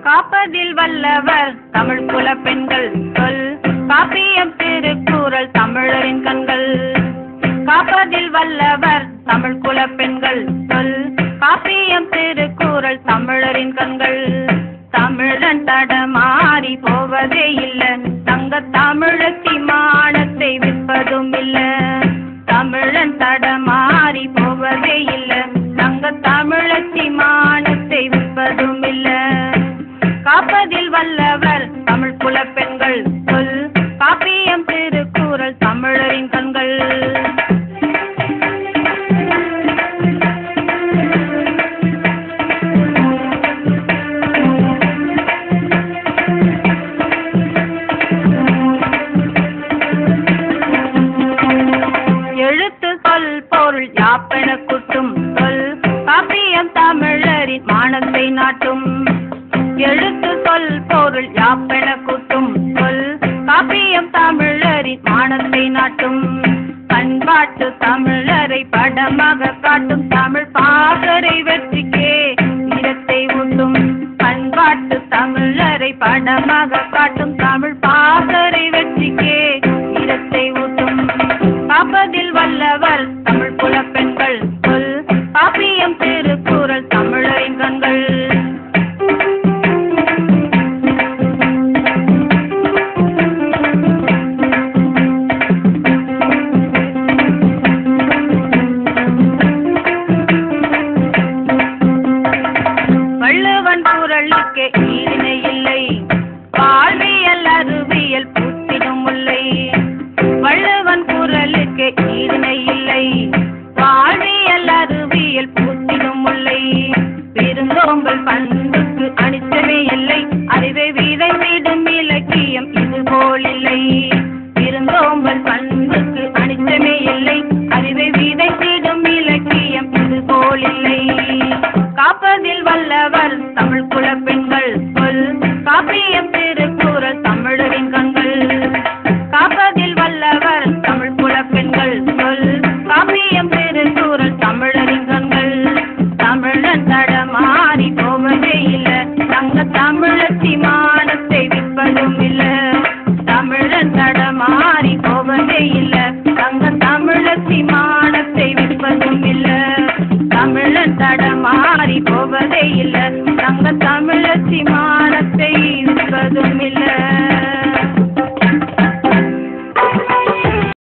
காப்பதில் வல்லவர் தமிழ் குல பெண்கள் சொல் காப்பியம் திருக்குறள் தமிழரின் கண்கள். காப்பதில் வல்லவர் தமிழ் குல பெண்கள் சொல் காப்பியம் திருக்குறள் தமிழரின் கண்கள். தமிழன் தடமாறி போவதே இல்லை, தங்க தமிழத்தி மானத்தை விற்பதும் இல்லை. தமிழன் தடமாறி போவதே இல்லை, தங்க தமிழத்தி மானத்தை விற்பதும் இல்லை. காப்பதில் வல்லவர் தமிழ் குல பெண்கள் சொல் காப்பியம் திருக்குறள் தமிழரின் கண்கள். எழுத்து சொல் பொருள் யாப்பென குட்டும் சொல் காப்பியம் தமிழரின் மானத்தை நாட்டும். எழுத்து சொல் பொருள் யாப்பென கூட்டும் சொல் காப்பியம் தமிழரின் மானத்தை நாட்டும். பண்பாட்டு தமிழரை படமாக காட்டும் தமிழ் பாசறை வெற்றிக்கே இடத்தை ஊட்டும். பண்பாட்டு தமிழரை படமாக காட்டும் தமிழ் பாசறை வெற்றிக்கே இடத்தை ஊட்டும். காப்பதில் வல்லவர் தமிழ் குல பெண்கள் சொல் காப்பியம் திருக்குறள் தமிழரின் கண்கள். வள்ளுவன் குரலுக்கு ஈடிணை இல்லை, வாழ்வியல் அறிவியல் பூத்திடும் முல்லை. வள்ளுவன் குரலுக்கு ஈடிணை இல்லை, வாழ்வியல் அறிவியல் பூத்திடும் முல்லை. விருந்தோம்பல் பண்புக்கு அனிச்சமே இல்லை, அறிவை விதைத்திடும் இலக்கியம் இதுபோல் இல்லை. விருந்தோம்பல் பண்புக்கு அனிச்சமே இல்லை, அறிவை விதைத்திடும் இலக்கியம் இதுபோல் இல்லை. காப்பதில் வல்லவர் தமிழ் குல பெண்கள் சொல் காப்பியம் திருக்குறள் தமிழரின் கண்கள். காப்பதில் வல்லவர் தமிழ் குல பெண்கள் சொல் காப்பியம் திருக்குறள்